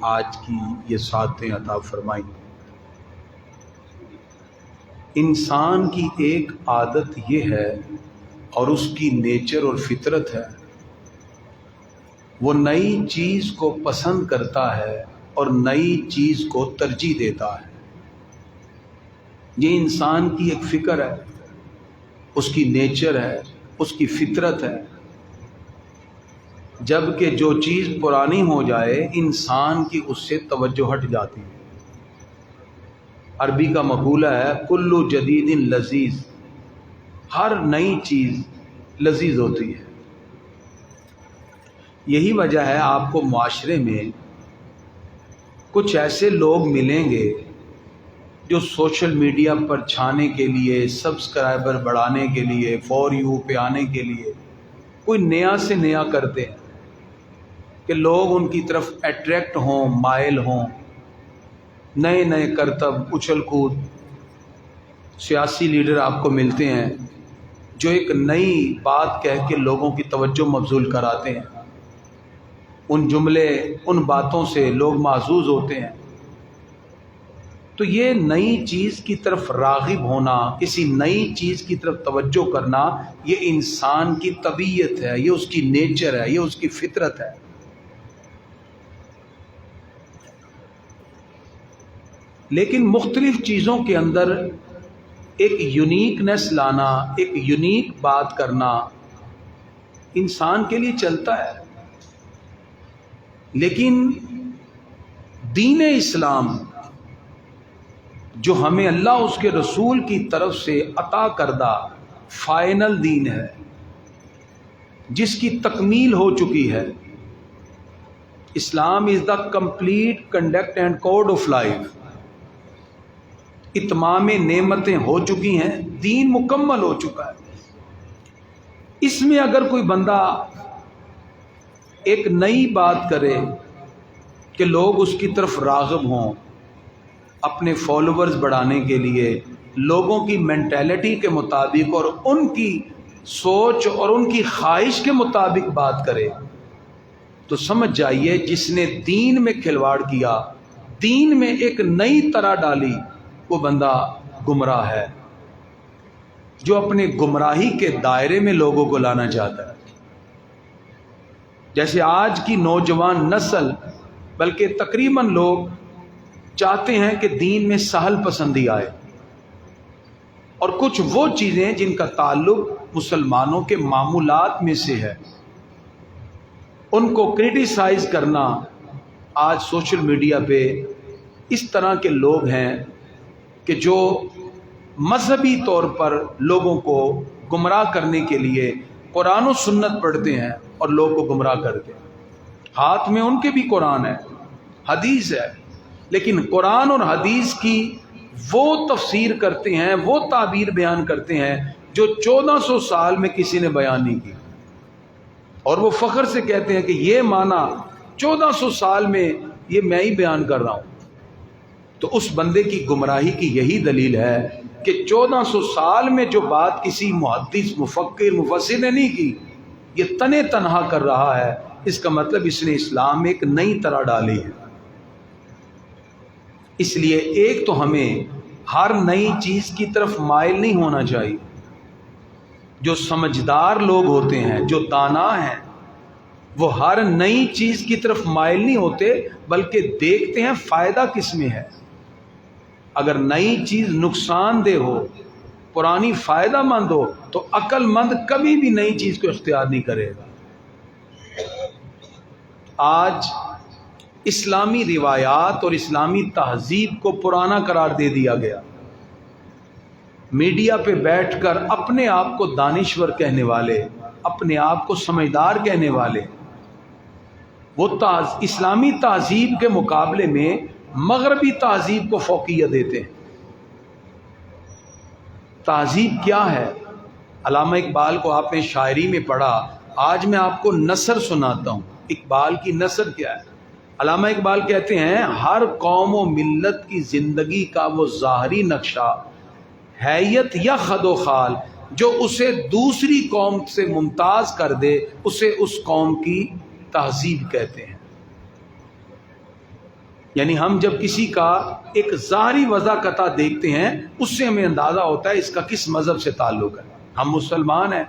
آج کی یہ ساتیں عطا فرمائیں۔ انسان کی ایک عادت یہ ہے اور اس کی نیچر اور فطرت ہے، وہ نئی چیز کو پسند کرتا ہے اور نئی چیز کو ترجیح دیتا ہے۔ یہ انسان کی ایک فکر ہے، اس کی نیچر ہے، اس کی فطرت ہے۔ جبکہ جو چیز پرانی ہو جائے انسان کی اس سے توجہ ہٹ جاتی ہے۔ عربی کا مقولہ ہے کل جدید لذیذ، ہر نئی چیز لذیذ ہوتی ہے۔ یہی وجہ ہے آپ کو معاشرے میں کچھ ایسے لوگ ملیں گے جو سوشل میڈیا پر چھانے کے لیے، سبسکرائبر بڑھانے کے لیے، فور یو پہ آنے کے لیے کوئی نیا سے نیا کرتے ہیں کہ لوگ ان کی طرف اٹریکٹ ہوں، مائل ہوں۔ نئے نئے کرتب، اچھل کود۔ سیاسی لیڈر آپ کو ملتے ہیں جو ایک نئی بات کہہ کے لوگوں کی توجہ مبذول کراتے ہیں، ان جملے، ان باتوں سے لوگ محظوظ ہوتے ہیں۔ تو یہ نئی چیز کی طرف راغب ہونا، کسی نئی چیز کی طرف توجہ کرنا، یہ انسان کی طبیعت ہے، یہ اس کی نیچر ہے، یہ اس کی فطرت ہے۔ لیکن مختلف چیزوں کے اندر ایک یونیکنیس لانا، ایک یونیک بات کرنا انسان کے لیے چلتا ہے۔ لیکن دین اسلام جو ہمیں اللہ اس کے رسول کی طرف سے عطا کردہ فائنل دین ہے، جس کی تکمیل ہو چکی ہے، اسلام is the complete conduct and code of life. اتمام نعمتیں ہو چکی ہیں، دین مکمل ہو چکا ہے۔ اس میں اگر کوئی بندہ ایک نئی بات کرے کہ لوگ اس کی طرف راغب ہوں، اپنے فالوورز بڑھانے کے لیے لوگوں کی مینٹیلٹی کے مطابق اور ان کی سوچ اور ان کی خواہش کے مطابق بات کرے، تو سمجھ جائیے جس نے دین میں کھلواڑ کیا، دین میں ایک نئی طرح ڈالی، وہ بندہ گمراہ ہے، جو اپنے گمراہی کے دائرے میں لوگوں کو لانا چاہتا ہے۔ جیسے آج کی نوجوان نسل، بلکہ تقریباً لوگ چاہتے ہیں کہ دین میں سہل پسندی آئے، اور کچھ وہ چیزیں جن کا تعلق مسلمانوں کے معمولات میں سے ہے ان کو کرٹیسائز کرنا۔ آج سوشل میڈیا پہ اس طرح کے لوگ ہیں کہ جو مذہبی طور پر لوگوں کو گمراہ کرنے کے لیے قرآن و سنت پڑھتے ہیں اور لوگ کو گمراہ کرتے ہیں۔ ہاتھ میں ان کے بھی قرآن ہے، حدیث ہے، لیکن قرآن اور حدیث کی وہ تفسیر کرتے ہیں، وہ تعبیر بیان کرتے ہیں جو 1400 سال میں کسی نے بیان نہیں کی، اور وہ فخر سے کہتے ہیں کہ یہ معنی 1400 سال میں یہ میں ہی بیان کر رہا ہوں۔ تو اس بندے کی گمراہی کی یہی دلیل ہے کہ 1400 سال میں جو بات کسی محدث، مفکر، مفسر نے نہیں کی، یہ تنے تنہا کر رہا ہے، اس کا مطلب اس نے اسلام میں ایک نئی طرح ڈالی ہے۔ اس لیے ایک تو ہمیں ہر نئی چیز کی طرف مائل نہیں ہونا چاہیے۔ جو سمجھدار لوگ ہوتے ہیں، جو دانا ہیں، وہ ہر نئی چیز کی طرف مائل نہیں ہوتے، بلکہ دیکھتے ہیں فائدہ کس میں ہے۔ اگر نئی چیز نقصان دہ ہو، پرانی فائدہ مند ہو، تو عقل مند کبھی بھی نئی چیز کو اختیار نہیں کرے گا۔ آج اسلامی روایات اور اسلامی تہذیب کو پرانا قرار دے دیا گیا۔ میڈیا پہ بیٹھ کر اپنے آپ کو دانشور کہنے والے، اپنے آپ کو سمجھدار کہنے والے، وہ اسلامی تہذیب کے مقابلے میں مغربی تہذیب کو فوقیت دیتے ہیں۔ تہذیب کیا ہے؟ علامہ اقبال کو آپ نے شاعری میں پڑھا، آج میں آپ کو نثر سناتا ہوں۔ اقبال کی نثر کیا ہے؟ علامہ اقبال کہتے ہیں ہر قوم و ملت کی زندگی کا وہ ظاہری نقشہ، حیت یا خد و خال، جو اسے دوسری قوم سے ممتاز کر دے، اسے اس قوم کی تہذیب کہتے ہیں۔ یعنی ہم جب کسی کا ایک ظاہری وضاحت دیکھتے ہیں اس سے ہمیں اندازہ ہوتا ہے اس کا کس مذہب سے تعلق ہے. ہم مسلمان ہیں،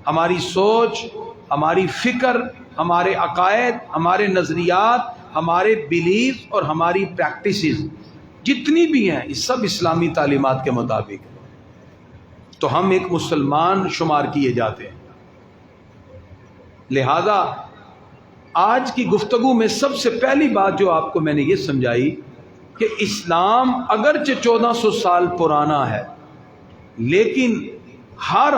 ہماری سوچ، ہماری فکر، ہمارے عقائد، ہمارے نظریات، ہمارے بیلیف اور ہماری پریکٹسز جتنی بھی ہیں یہ سب اسلامی تعلیمات کے مطابق ہے، تو ہم ایک مسلمان شمار کیے جاتے ہیں. لہذا آج کی گفتگو میں سب سے پہلی بات جو آپ کو میں نے یہ سمجھائی کہ اسلام اگرچہ 1400 سال پرانا ہے لیکن ہر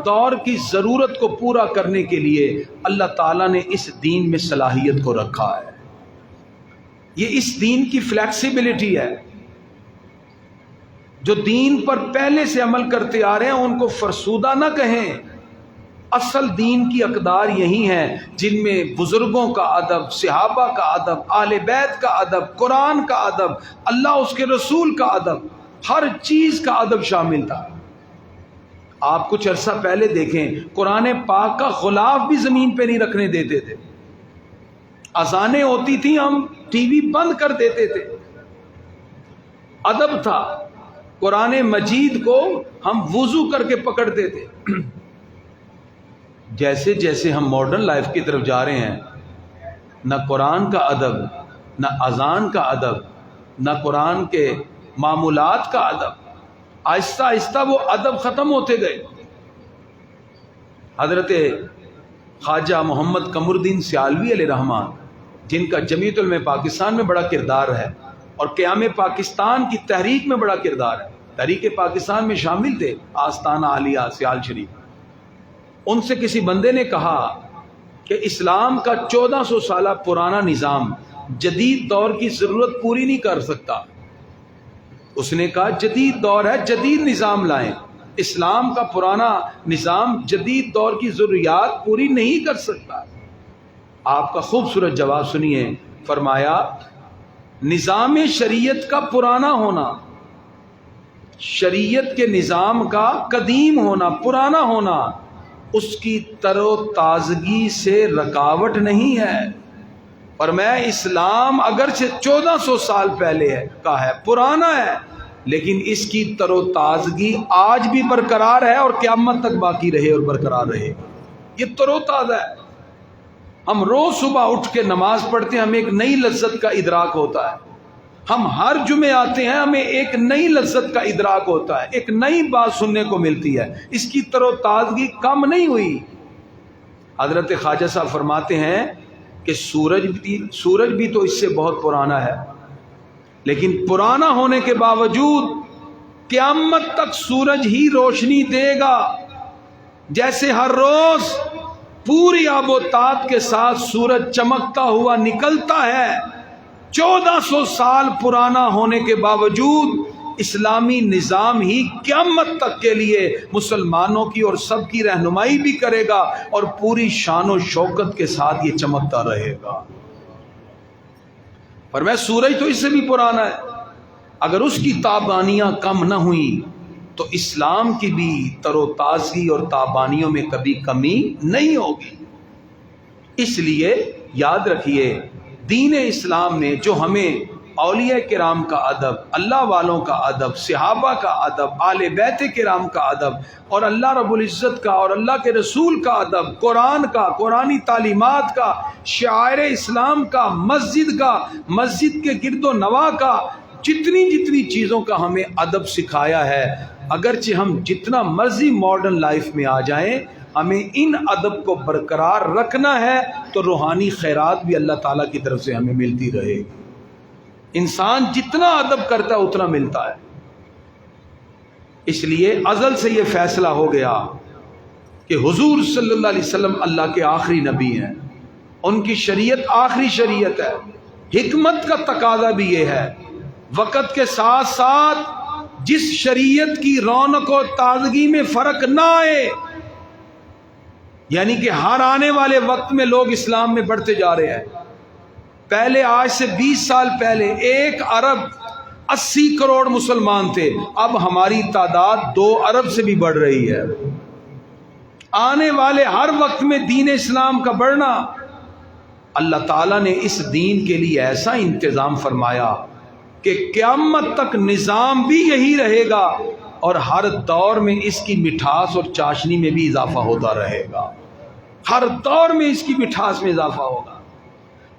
دور کی ضرورت کو پورا کرنے کے لیے اللہ تعالیٰ نے اس دین میں صلاحیت کو رکھا ہے. یہ اس دین کی فلیکسیبلٹی ہے. جو دین پر پہلے سے عمل کرتے آ رہے ہیں ان کو فرسودہ نہ کہیں. اصل دین کی اقدار یہی ہیں جن میں بزرگوں کا ادب، صحابہ کا ادب، اہل بیت کا ادب، قرآن کا ادب، اللہ اس کے رسول کا ادب، ہر چیز کا ادب شامل تھا. آپ کچھ عرصہ پہلے دیکھیں قرآن پاک کا غلاف بھی زمین پہ نہیں رکھنے دیتے تھے. اذانیں ہوتی تھیں ہم ٹی وی بند کر دیتے تھے. ادب تھا. قرآن مجید کو ہم وضو کر کے پکڑتے تھے. جیسے جیسے ہم ماڈرن لائف کی طرف جا رہے ہیں نہ قرآن کا ادب، نہ اذان کا ادب، نہ قرآن کے معمولات کا ادب، آہستہ آہستہ وہ ادب ختم ہوتے گئے. حضرت خواجہ محمد قمر الدین سیالوی علیہ رحمان جن کا جمعیت علماء پاکستان میں بڑا کردار ہے اور قیام پاکستان کی تحریک میں بڑا کردار ہے، تحریک پاکستان میں شامل تھے آستانہ عالیہ سیال شریف. ان سے کسی بندے نے کہا کہ اسلام کا 1400 سالہ پرانا نظام جدید دور کی ضرورت پوری نہیں کر سکتا. اس نے کہا جدید دور ہے، جدید نظام لائیں. اسلام کا پرانا نظام جدید دور کی ضروریات پوری نہیں کر سکتا. آپ کا خوبصورت جواب سنیے. فرمایا نظام شریعت کا پرانا ہونا، شریعت کے نظام کا قدیم ہونا، پرانا ہونا اس کی تر و تازگی سے رکاوٹ نہیں ہے. اور میں اسلام اگرچہ 1400 سال پہلے کا ہے، پرانا ہے، لیکن اس کی تر و تازگی آج بھی برقرار ہے اور قیامت تک باقی رہے اور برقرار رہے. یہ تر و تازہ ہے. ہم روز صبح اٹھ کے نماز پڑھتے ہیں، ہمیں ایک نئی لذت کا ادراک ہوتا ہے. ہم ہر جمعے آتے ہیں، ہمیں ایک نئی لذت کا ادراک ہوتا ہے، ایک نئی بات سننے کو ملتی ہے. اس کی تر و تازگی کم نہیں ہوئی. حضرت خواجہ صاحب فرماتے ہیں کہ سورج بھی تو اس سے بہت پرانا ہے، لیکن پرانا ہونے کے باوجود قیامت تک سورج ہی روشنی دے گا. جیسے ہر روز پوری آب و تاب کے ساتھ سورج چمکتا ہوا نکلتا ہے، 1400 سال پرانا ہونے کے باوجود اسلامی نظام ہی قیامت تک کے لیے مسلمانوں کی اور سب کی رہنمائی بھی کرے گا اور پوری شان و شوکت کے ساتھ یہ چمکتا رہے گا. پر میں سورج تو اس سے بھی پرانا ہے. اگر اس کی تابانیاں کم نہ ہوئیں تو اسلام کی بھی تر و تازگی اور تابانیوں میں کبھی کمی نہیں ہوگی. اس لیے یاد رکھیے دین اسلام نے جو ہمیں اولیاء کرام کا ادب، اللہ والوں کا ادب، صحابہ کا ادب، آل بیت کرام کا ادب اور اللہ رب العزت کا اور اللہ کے رسول کا ادب، قرآن کا، قرآنی تعلیمات کا، شعائر اسلام کا، مسجد کا، مسجد کے گرد و نواح کا، جتنی چیزوں کا ہمیں ادب سکھایا ہے، اگرچہ ہم جتنا مرضی ماڈرن لائف میں آ جائیں ہمیں ان ادب کو برقرار رکھنا ہے تو روحانی خیرات بھی اللہ تعالیٰ کی طرف سے ہمیں ملتی رہے. انسان جتنا ادب کرتا ہے اتنا ملتا ہے. اس لیے ازل سے یہ فیصلہ ہو گیا کہ حضور صلی اللہ علیہ وسلم اللہ کے آخری نبی ہیں، ان کی شریعت آخری شریعت ہے. حکمت کا تقاضا بھی یہ ہے وقت کے ساتھ ساتھ جس شریعت کی رونق و تازگی میں فرق نہ آئے، یعنی کہ ہر آنے والے وقت میں لوگ اسلام میں بڑھتے جا رہے ہیں. پہلے آج سے 20 سال پہلے 1 ارب 80 کروڑ مسلمان تھے، اب ہماری تعداد 2 ارب سے بھی بڑھ رہی ہے. آنے والے ہر وقت میں دین اسلام کا بڑھنا اللہ تعالیٰ نے اس دین کے لیے ایسا انتظام فرمایا کہ قیامت تک نظام بھی یہی رہے گا، اور ہر دور میں اس کی مٹھاس اور چاشنی میں بھی اضافہ ہوتا رہے گا۔ ہر دور میں اس کی مٹھاس میں اضافہ ہوگا۔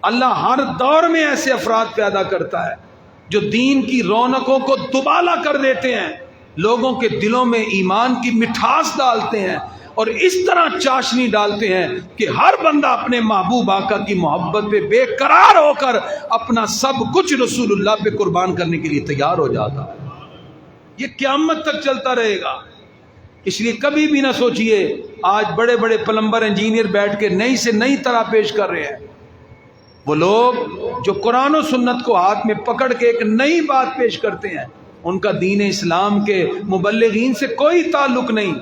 اللہ ہر دور میں ایسے افراد پیدا کرتا ہے جو دین کی رونقوں کو دوبالا کر دیتے ہیں، لوگوں کے دلوں میں ایمان کی مٹھاس ڈالتے ہیں، اور اس طرح چاشنی ڈالتے ہیں کہ ہر بندہ اپنے محبوب آقا کی محبت پہ بے قرار ہو کر اپنا سب کچھ رسول اللہ پہ قربان کرنے کے لیے تیار ہو جاتا ہے۔ یہ قیامت تک چلتا رہے گا۔ اس لیے کبھی بھی نہ سوچئے آج بڑے بڑے پلمبر انجینئر بیٹھ کے نئی سے نئی طرح پیش کر رہے ہیں، وہ لوگ جو قرآن و سنت کو ہاتھ میں پکڑ کے ایک نئی بات پیش کرتے ہیں، ان کا دین اسلام کے مبلغین سے کوئی تعلق نہیں۔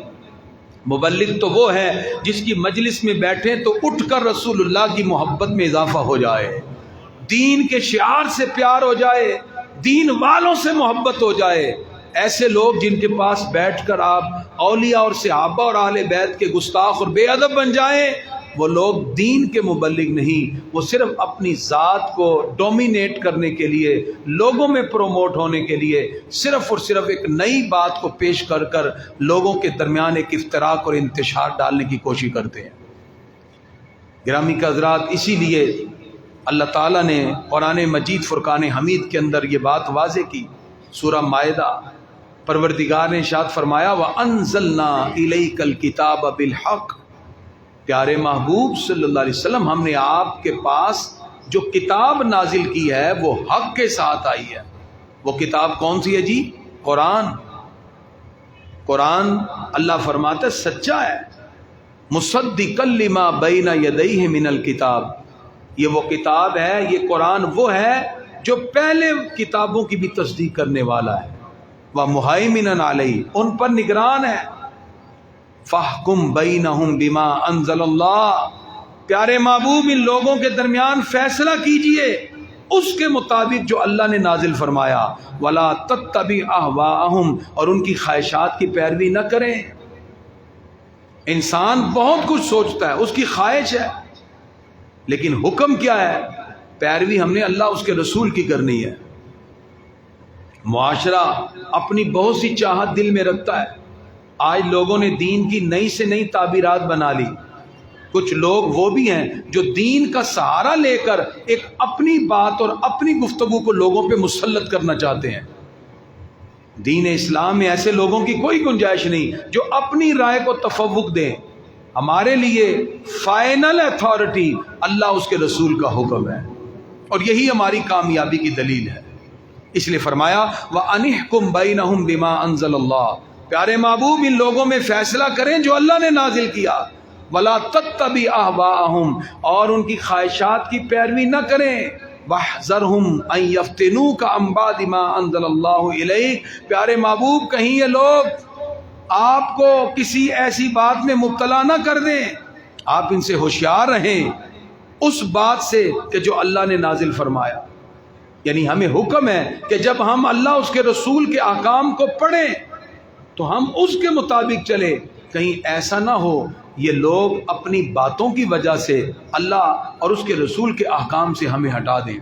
مبلغ تو وہ ہے جس کی مجلس میں بیٹھیں تو اٹھ کر رسول اللہ کی محبت میں اضافہ ہو جائے، دین کے شعار سے پیار ہو جائے، دین والوں سے محبت ہو جائے۔ ایسے لوگ جن کے پاس بیٹھ کر آپ اولیاء اور صحابہ اور اہل بیت کے گستاخ اور بے ادب بن جائیں، وہ لوگ دین کے مبلغ نہیں، وہ صرف اپنی ذات کو ڈومینیٹ کرنے کے لیے، لوگوں میں پروموٹ ہونے کے لیے صرف اور صرف ایک نئی بات کو پیش کر کر لوگوں کے درمیان ایک افتراق اور انتشار ڈالنے کی کوشش کرتے ہیں۔ گرامی کے حضرات، اسی لیے اللہ تعالیٰ نے قرآن مجید فرقان حمید کے اندر یہ بات واضح کی۔ سورہ مائدہ، پروردگار نے ارشاد فرمایا وَأَنزَلْنَا إِلَيْكَ الْكِتَابَ بِالْحَقِّ، پیارے محبوب صلی اللہ علیہ وسلم، ہم نے آپ کے پاس جو کتاب نازل کی ہے وہ حق کے ساتھ آئی ہے۔ وہ کتاب کون سی ہے جی؟ قرآن۔ قرآن اللہ فرماتا ہے سچا ہے، مصدقا لما بین یدیہ من الکتاب، یہ وہ کتاب ہے، یہ قرآن وہ ہے جو پہلے کتابوں کی بھی تصدیق کرنے والا ہے، ومہیمنا علیہ، ان پر نگران ہے۔ فاحکم بینہم بما انزل اللہ، پیارے محبوب ان لوگوں کے درمیان فیصلہ کیجئے اس کے مطابق جو اللہ نے نازل فرمایا، ولا تتبع اہواءہم، اور ان کی خواہشات کی پیروی نہ کریں۔ انسان بہت کچھ سوچتا ہے، اس کی خواہش ہے، لیکن حکم کیا ہے؟ پیروی ہم نے اللہ اس کے رسول کی کرنی ہے۔ معاشرہ اپنی بہت سی چاہت دل میں رکھتا ہے۔ آج لوگوں نے دین کی نئی سے نئی تعبیرات بنا لی۔ کچھ لوگ وہ بھی ہیں جو دین کا سہارا لے کر ایک اپنی بات اور اپنی گفتگو کو لوگوں پہ مسلط کرنا چاہتے ہیں۔ دین اسلام میں ایسے لوگوں کی کوئی گنجائش نہیں جو اپنی رائے کو تفوق دیں۔ ہمارے لیے فائنل اتھارٹی اللہ اس کے رسول کا حکم ہے، اور یہی ہماری کامیابی کی دلیل ہے۔ اس لیے فرمایا وَأَنِحْكُمْ بَيْنَهُمْ بِمَا أَنزَلَ اللَّهُ، پیارے محبوب ان لوگوں میں فیصلہ کریں جو اللہ نے نازل کیا، وَلَا تَتَّبِعْ أَهْوَاءَهُمْ، اور ان کی خواہشات کی پیروی نہ کریں، وَاحْذَرْهُمْ أَن يَفْتِنُوكَ عَن بَعْدِ مَا أَنزَلَ اللَّهُ إِلَيْكَ، پیارے محبوب کہیں یہ لوگ آپ کو کسی ایسی بات میں مبتلا نہ کر دیں، آپ ان سے ہوشیار رہیں اس بات سے کہ جو اللہ نے نازل فرمایا۔ یعنی ہمیں حکم ہے کہ جب ہم اللہ اس کے رسول کے احکام کو پڑھیں تو ہم اس کے مطابق چلیں، کہیں ایسا نہ ہو یہ لوگ اپنی باتوں کی وجہ سے اللہ اور اس کے رسول کے احکام سے ہمیں ہٹا دیں۔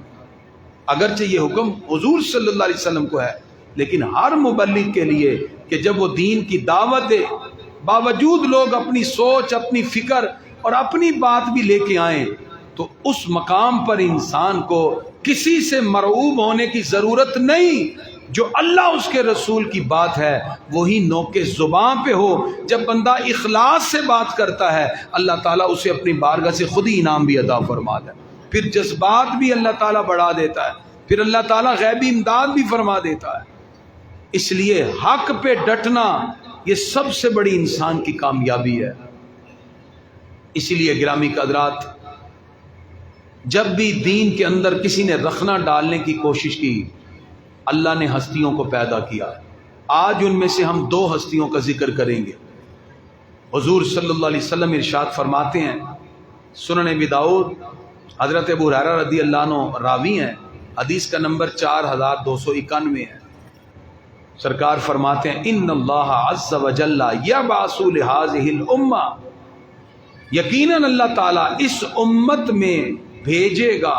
اگرچہ یہ حکم حضور صلی اللہ علیہ وسلم کو ہے، لیکن ہر مبلغ کے لیے کہ جب وہ دین کی دعوت دے، باوجود لوگ اپنی سوچ، اپنی فکر اور اپنی بات بھی لے کے آئیں، تو اس مقام پر انسان کو کسی سے مرعوب ہونے کی ضرورت نہیں۔ جو اللہ اس کے رسول کی بات ہے وہی نوک زبان پہ ہو۔ جب بندہ اخلاص سے بات کرتا ہے اللہ تعالیٰ اسے اپنی بارگاہ سے خود ہی انعام بھی عطا فرماتا ہے، پھر جذبات بھی اللہ تعالیٰ بڑھا دیتا ہے، پھر اللہ تعالیٰ غیبی امداد بھی فرما دیتا ہے۔ اس لیے حق پہ ڈٹنا یہ سب سے بڑی انسان کی کامیابی ہے۔ اسی لیے گرامی حضرات، جب بھی دین کے اندر کسی نے رخنہ ڈالنے کی کوشش کی، اللہ نے ہستیوں کو پیدا کیا۔ آج ان میں سے ہم دو ہستیوں کا ذکر کریں گے۔ حضور صلی اللہ علیہ وسلم ارشاد فرماتے ہیں، سنن ابی داؤد، حضرت ابو ہریرہ رضی اللہ عنہ راوی ہیں، حدیث کا نمبر 4291 ہے۔ سرکار فرماتے ہیں ان اللہ عز وجل یبعث لہذہ الامہ، یقیناً اللہ تعالیٰ اس امت میں بھیجے گا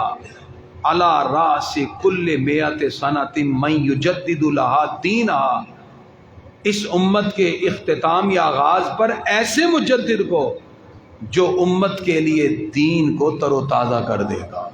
علی راس کل میت سنۃ من یجدد لہا دینہا، اس امت کے اختتام یا آغاز پر ایسے مجدد کو جو امت کے لیے دین کو تر و تازہ کر دے گا۔